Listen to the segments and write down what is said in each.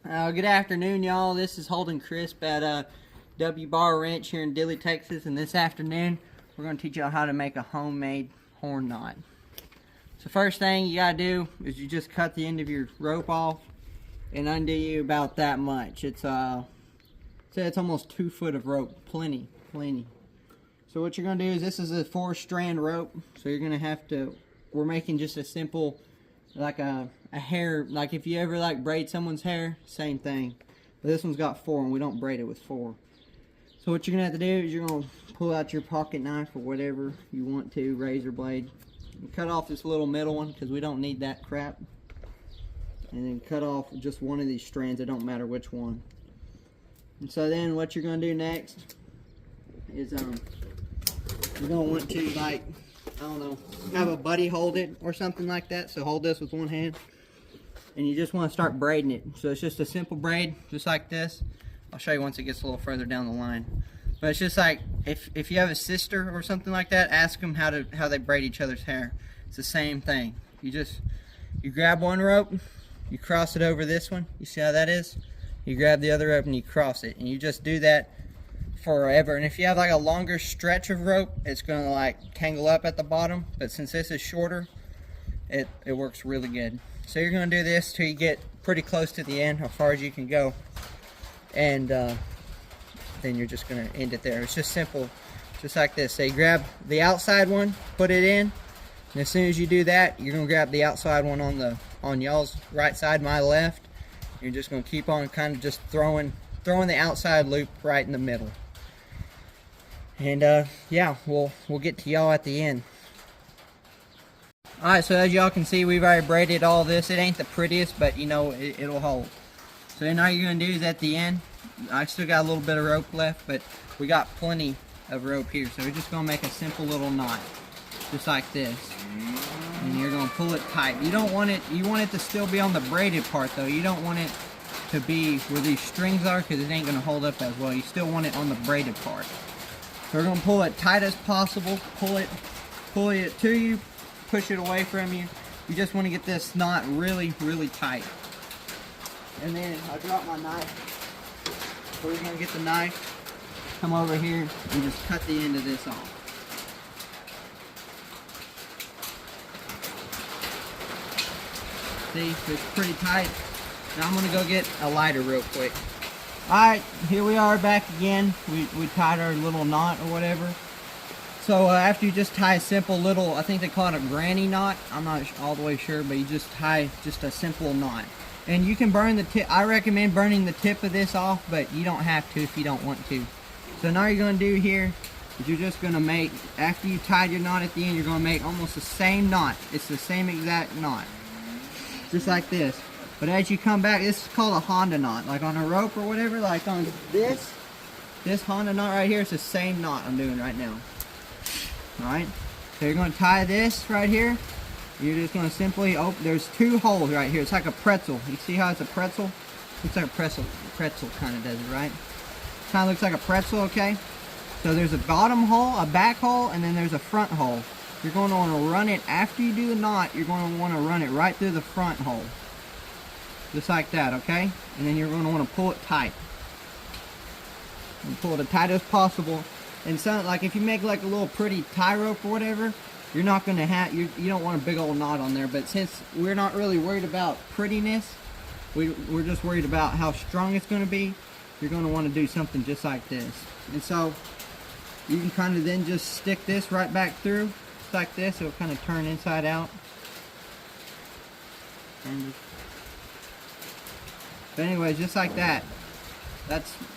Good afternoon, y'all. This is Holden Crisp at W Bar Ranch here in Dilley, Texas, and this afternoon we're going to teach y'all how to make a homemade horn knot. So first thing you gotta do is you just cut the end of your rope off and undo you about that much. It's almost 2 foot of rope, plenty. So what you're gonna do is, this is a 4-strand rope, so you're gonna have to. We're making just a simple, like a hair, like if you ever like braid someone's hair, same thing. But this one's got 4 and we don't braid it with 4. So what you're gonna have to do is you're gonna pull out your pocket knife or whatever you want to, razor blade, and cut off this little middle one because we don't need that crap. And then cut off just one of these strands, it don't matter which one. And so then what you're gonna do next is you're gonna want to, like, I don't know, have a buddy hold it or something like that. So hold this with one hand and you just want to start braiding it. So it's just a simple braid, just like this. I'll show you once it gets a little further down the line. But it's just like, if you have a sister or something like that, ask them how they braid each other's hair. It's the same thing. You grab one rope, you cross it over this one. You see how that is? You grab the other rope and you cross it, and you just do that forever. And if you have like a longer stretch of rope, it's gonna like tangle up at the bottom. But since this is shorter, it works really good. So you're gonna do this till you get pretty close to the end, how far as you can go, and then you're just gonna end it there. It's just simple, just like this. So you grab the outside one, put it in, and as soon as you do that, you're gonna grab the outside one on y'all's right side, my left. You're just gonna keep on kind of just throwing the outside loop right in the middle. And yeah, we'll get to y'all at the end. Alright, so as y'all can see, we've already braided all this. It ain't the prettiest, but you know, it'll hold. So then all you're going to do is at the end, I still got a little bit of rope left, but we got plenty of rope here. So we're just going to make a simple little knot, just like this. And you're going to pull it tight. You don't want it, you want it to still be on the braided part though. You don't want it to be where these strings are, because it ain't going to hold up as well. You still want it on the braided part. So we're going to pull it tight as possible. Pull it to you. Push it away from you. You just want to get this knot really tight. And then I drop my knife. So we're going to get the knife, come over here, and just cut the end of this off. See, it's pretty tight. Now I'm going to go get a lighter real quick. Alright, here we are back again. We tied our little knot or whatever. So after you just tie a simple little, I think they call it a granny knot. I'm not all the way sure, but you just tie just a simple knot. And you can burn the tip. I recommend burning the tip of this off, but you don't have to if you don't want to. So now you're going to do here is you're just going to make, after you tied your knot at the end, you're going to make almost the same knot. It's the same exact knot. Just like this. But as you come back, this is called a Honda knot. Like on a rope or whatever, like on this Honda knot right here, it's the same knot I'm doing right now. Alright, so you're going to tie this right here. You're just going to simply open, there's 2 holes right here. It's like a pretzel. You see how it's a pretzel? Looks like a pretzel kind of does it, right? Kind of looks like a pretzel, okay? So there's a bottom hole, a back hole, and then there's a front hole. You're going to want to run it, after you do the knot, you're going to want to run it right through the front hole. Just like that, okay? And then you're going to want to pull it tight. And pull it as tight as possible. And so, like, if you make like a little pretty tie rope or whatever, you're not going to have, you don't want a big old knot on there. But since we're not really worried about prettiness, we're just worried about how strong it's going to be, you're going to want to do something just like this. And so you can kind of then just stick this right back through, just like this. It'll kind of turn inside out. But anyway, just like that.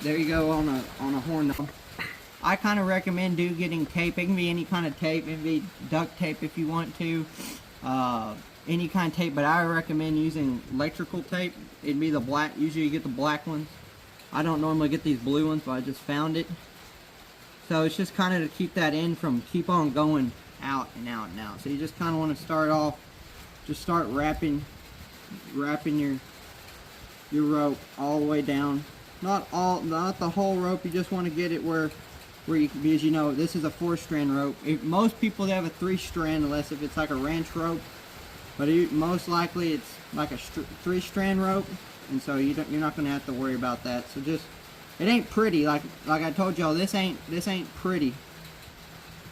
There you go on a horn knot. I kind of recommend getting tape. It can be any kind of tape. It can be duct tape if you want to. Any kind of tape, but I recommend using electrical tape. It'd be the black. Usually you get the black ones. I don't normally get these blue ones, but I just found it. So it's just kind of to keep that end from keep on going out and out and out. So you just kind of want to start off, just start wrapping your rope all the way down. Not the whole rope. You just want to get it where you, because you know this is a 4-strand rope. Most people have a 3-strand, unless if it's like a ranch rope. But most likely it's like a 3-strand rope. and so you're not going to have to worry about that. So just, it ain't pretty, like I told y'all, this ain't pretty,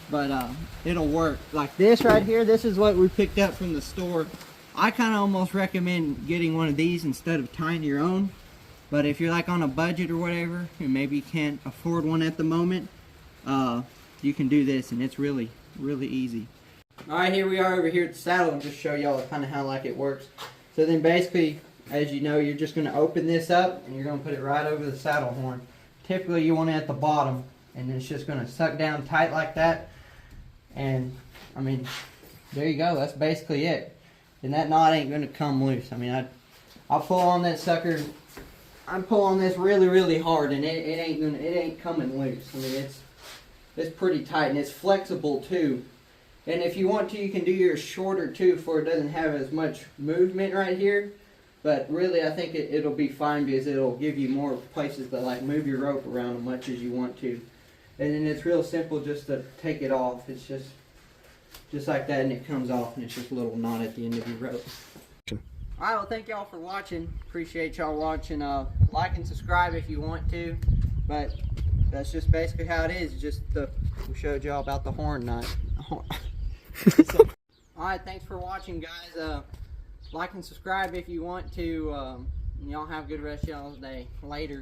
but it'll work. Like this right here, this is what we picked up from the store. I kind of almost recommend getting one of these instead of tying your own. But if you're like on a budget or whatever, and maybe you can't afford one at the moment, you can do this, and it's really easy. Alright, here we are over here at the saddle, and just show y'all kind of how like it works. So then basically, as you know, you're just going to open this up, and you're going to put it right over the saddle horn. Typically you want it at the bottom, and it's just going to suck down tight like that. And I mean, there you go, that's basically it. And that knot ain't going to come loose. I mean, I'll pull on that sucker. I'm pulling this really hard, and it ain't coming loose. I mean, it's pretty tight, and it's flexible too. And if you want to, you can do yours shorter too, for it doesn't have as much movement right here. But really, I think it'll be fine, because it'll give you more places to like move your rope around as much as you want to. And then it's real simple just to take it off. It's just like that, and it comes off, and it's just a little knot at the end of your rope. Alright, well, thank y'all for watching. Appreciate y'all watching. Like and subscribe if you want to. But that's just basically how it is. Just we showed y'all about the horn knot. Alright, thanks for watching, guys. Like and subscribe if you want to. Y'all have a good rest of y'all's day. Later.